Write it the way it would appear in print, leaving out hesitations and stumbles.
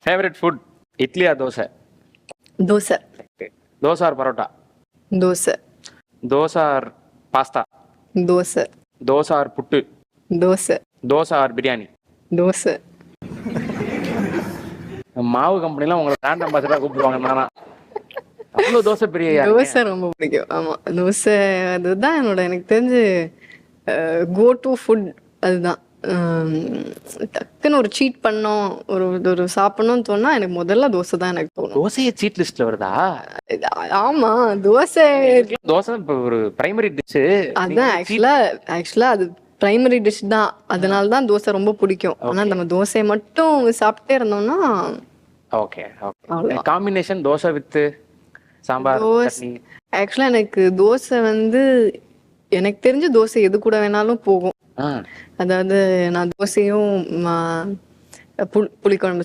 Favourite food idli or dosa? Dosa. Dosa or parotta? Dosa. Dosa or pasta? Dosa. Dosa or puttu? Dosa. Dosa or biryani? Dosa. மாவு கம்பெனிலாம் உங்களை பிராண்ட் அம்பாசிடரா கூப்பிடுவாங்க. நானா அவ்வளோ தோசை பிரியா? தோசை ரொம்ப பிடிக்கும். ஆமா, தோசை அதுதான் எனக்கு தெரிஞ்சு கோ டு ஃபுட். அதுதான் டக்குன்னு ஒரு சீட் பண்ணோம், ஒரு சாப்பிடணும்னு தோணா எனக்கு முதல்ல தோசை தான் எனக்கு தோணும். தோசையே சீட் லிஸ்ட்ல வருதா? ஆமா, தோசை தோசை இப்போ ஒரு பிரைமரி டிஷ். அதான் ஆக்சுவலா அது பிரைமரி டிஷ் தான். அதனால தான் தோசை ரொம்ப பிடிக்கும். ஆனா நம்ம தோசையை மட்டும் சாப்பிட்டே இருந்தோம்னா okay okay. Combination dosa with sambar chutney. ஆக்சுவலா எனக்கு தோசை எனக்கு தெரிஞ்ச தோசை எது கூட வேணாலும் போகும். அதாவது நான் தோசையும் புளிக்குழம்பு